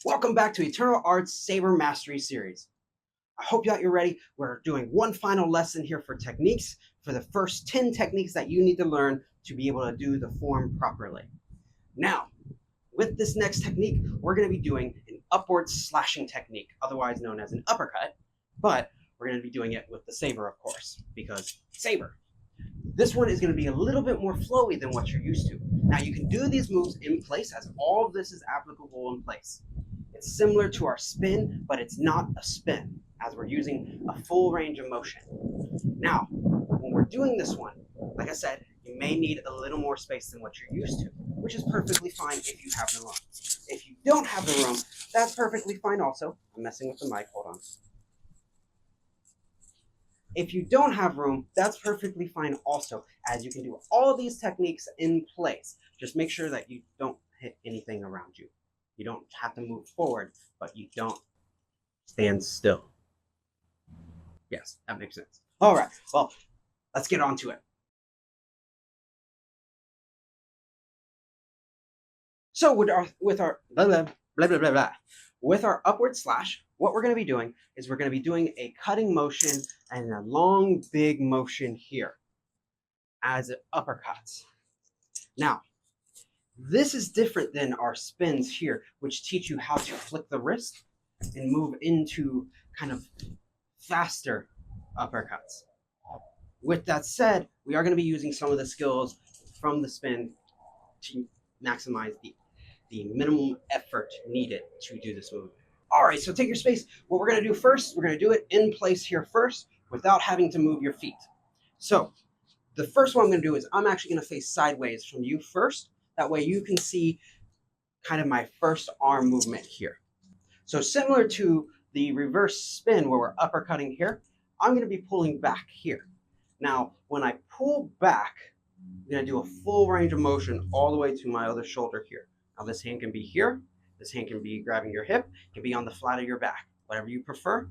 Welcome back to Eternal Arts Saber Mastery Series. I hope that you're ready. We're doing one final lesson here for techniques, for the first 10 techniques that you need to learn to be able to do the form properly. Now, with this next technique, we're going to be doing an upward slashing technique, otherwise known as an uppercut, but we're going to be doing it with the saber, of course, because saber. This one is going to be a little bit more flowy than what you're used to. Now, you can do these moves in place as all of this is applicable in place. It's similar to our spin, but it's not a spin, as we're using a full range of motion. Now, when we're doing this one, like I said, you may need a little more space than what you're used to, which is perfectly fine if you have the room. If you don't have the room, that's perfectly fine also. I'm messing with the mic, hold on. If you don't have room, that's perfectly fine also, as you can do all these techniques in place. Just make sure that you don't hit anything around you. You don't have to move forward, but you don't stand still. Yes, that makes sense. All right, well, let's get on to it. So with our blah, blah, blah, blah, blah, blah. With our upward slash, what we're going to be doing is we're going to be doing a cutting motion and a long, big motion here as uppercuts. Now, this is different than our spins here, which teach you how to flick the wrist and move into kind of faster uppercuts. With that said, we are going to be using some of the skills from the spin to maximize the minimum effort needed to do this move. All right, so take your space. What we're going to do first, we're going to do it in place here first without having to move your feet. So the first one I'm going to do is I'm actually going to face sideways from you first. That way you can see kind of my first arm movement here. So similar to the reverse spin where we're uppercutting here, I'm going to be pulling back here. Now, when I pull back, I'm going to do a full range of motion all the way to my other shoulder here. Now, this hand can be here. This hand can be grabbing your hip. It can be on the flat of your back. Whatever you prefer.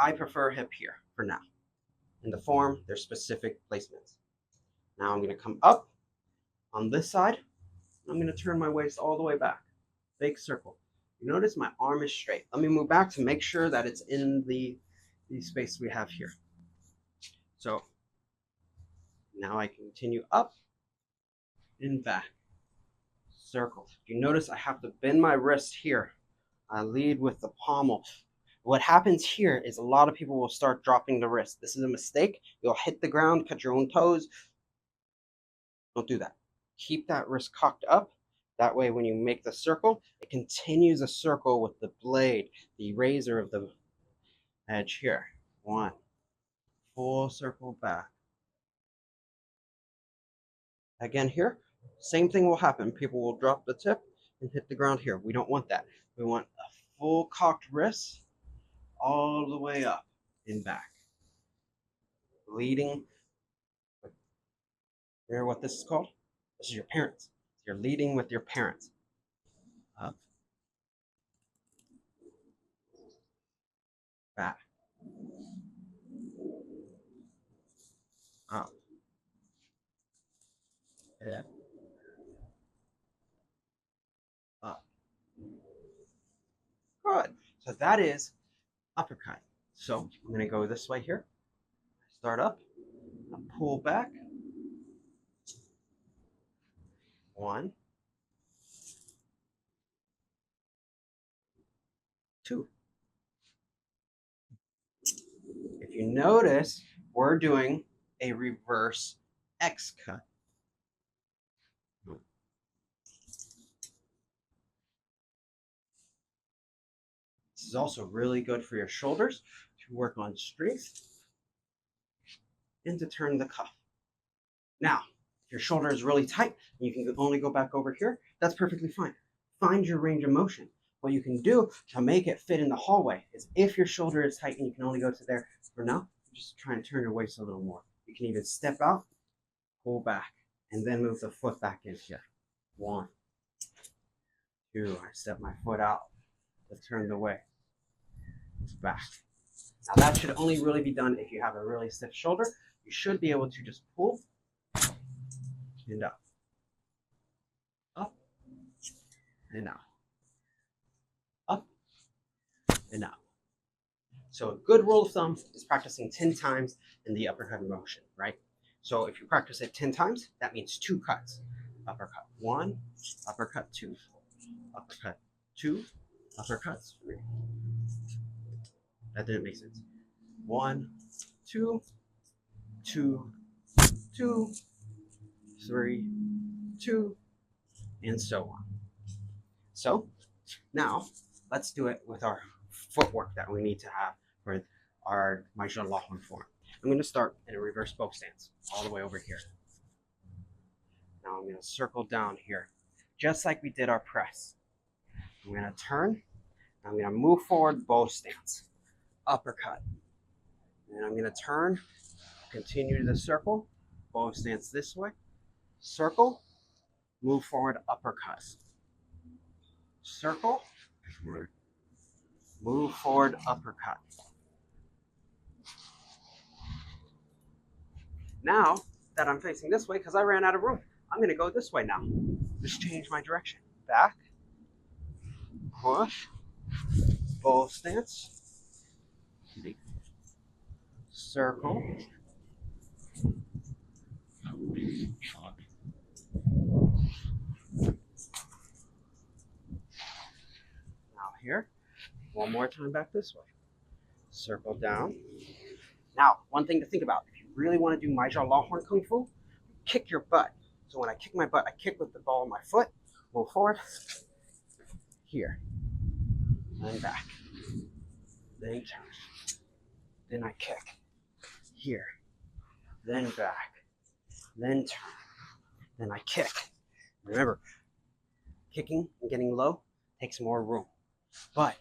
I prefer hip here for now. In the form, there's specific placements. Now I'm going to come up on this side. I'm going to turn my waist all the way back. Big circle. You notice my arm is straight. Let me move back to make sure that it's in the space we have here. So now I continue up and back. Circle. You notice I have to bend my wrist here. I lead with the pommel. What happens here is a lot of people will start dropping the wrist. This is a mistake. You'll hit the ground, cut your own toes. Don't do that. Keep that wrist cocked up. That way, when you make the circle, it continues a circle with the blade, the razor of the edge here. One. Full circle back. Again here, same thing will happen. People will drop the tip and hit the ground here. We don't want that. We want a full cocked wrist all the way up and back. Leading. Hear what this is called? This is your parents. You're leading with your parents. Up. Back. Up. Yeah. Up. Good. So that is uppercut. So I'm going to go this way here. Start up. Pull back. One. Two. If you notice, we're doing a reverse X cut. This is also really good for your shoulders to work on strength and to turn the cuff. Now, if your shoulder is really tight and you can only go back over here, that's perfectly fine. Find your range of motion. What you can do to make it fit in the hallway is if your shoulder is tight and you can only go to there for now, just try and turn your waist a little more. You can even step out, pull back, and then move the foot back in here. One, two, I step my foot out to turn the way. Back. Now that should only really be done if you have a really stiff shoulder. You should be able to just pull and up. Up and out. Up and up. So a good rule of thumb is practicing 10 times in the uppercut motion, right? So if you practice it 10 times, that means 2 cuts. Uppercut 1, uppercut 2, uppercut 2, uppercut 3. That didn't make sense. 1, 2, 2, 2, 3, 2, and so on. So now let's do it with our footwork that we need to have for our Major Lachlan form. I'm going to start in a reverse bow stance all the way over here. Now I'm going to circle down here, just like we did our press. I'm going to turn. I'm going to move forward, bow stance, uppercut. And I'm going to turn, continue the circle, bow stance this way, circle, move forward, uppercut. Circle, move forward, uppercut. Now that I'm facing this way, because I ran out of room, I'm going to go this way now. Just change my direction. Back, push, bow stance, circle, now here, one more time back this way. Circle down. Now, one thing to think about, if you really want to do Major Lachlan Kung Fu, kick your butt. So when I kick my butt, I kick with the ball of my foot, move forward, here, then back, then turn, then I kick, here, then back, then turn, then I kick. Remember, kicking and getting low takes more room, but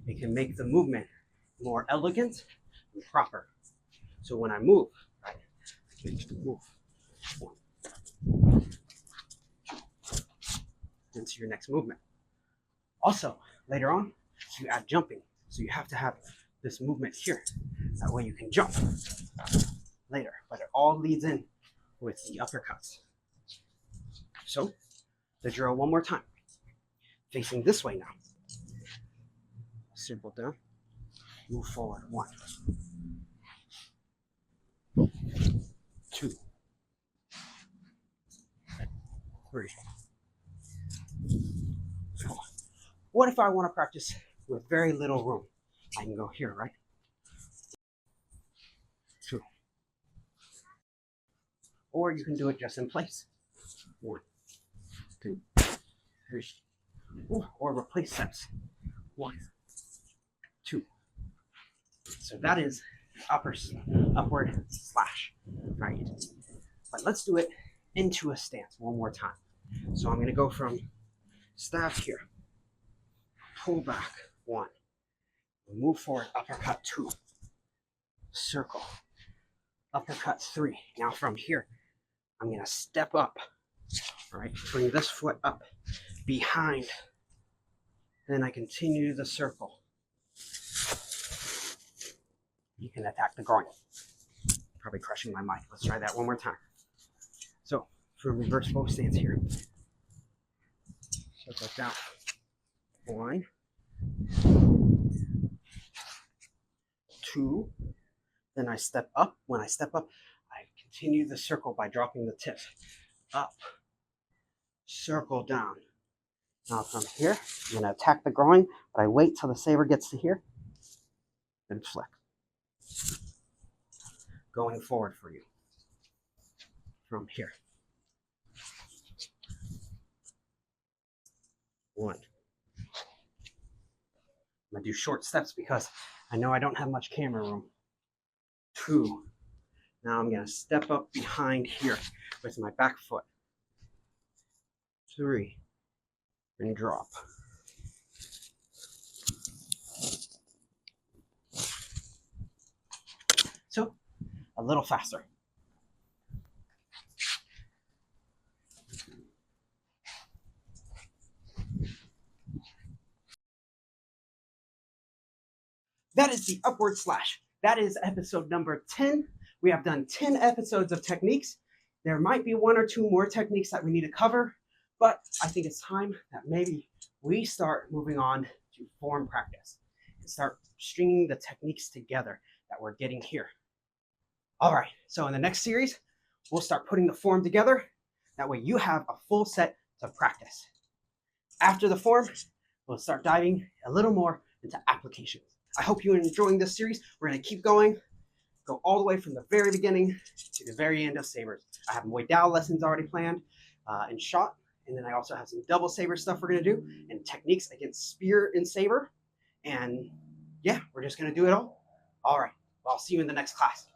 it can make the movement more elegant and proper. So when I move, right, move, 1, 2, into your next movement. Also, later on, you add jumping. So you have to have this movement here. That way you can jump later, but it all leads in with the uppercuts. So the drill one more time. Facing this way now. Circle down, move forward, 1, 2, 3, 4. What if I want to practice with very little room? I can go here, right? 2. Or you can do it just in place. 1, 2, 3. Or replace steps. 1, 2. So that is upward slash, right? But let's do it into a stance one more time. So I'm going to go from staff here, pull back, 1, move forward, uppercut 2, circle, uppercut 3. Now from here, I'm going to step up, right? Bring this foot up behind. Then I continue the circle. You can attack the groin. Probably crushing my mic. Let's try that one more time. So for reverse bow stance here. Circle down. 1, 2. Then I step up. When I step up, I continue the circle by dropping the tips. Up. Circle down. Now from here, I'm going to attack the groin, but I wait till the saber gets to here, then flick. Going forward for you. From here. 1. I'm going to do short steps because I know I don't have much camera room. 2. Now I'm going to step up behind here with my back foot. 3. And drop. So, a little faster. That is the upward slash. That is episode number 10. We have done 10 episodes of techniques. There might be 1 or 2 more techniques that we need to cover, but I think it's time that maybe we start moving on to form practice. and start stringing the techniques together that we're getting here. All right, so in the next series, we'll start putting the form together. That way you have a full set to practice. After the form, we'll start diving a little more into applications. I hope you're enjoying this series. We're going to keep going, go all the way from the very beginning to the very end of sabers. I have Muay Dao lessons already planned and shot, and then I also have some double saber stuff we're going to do and techniques against spear and saber. And yeah, we're just going to do it all. All right, well, I'll see you in the next class.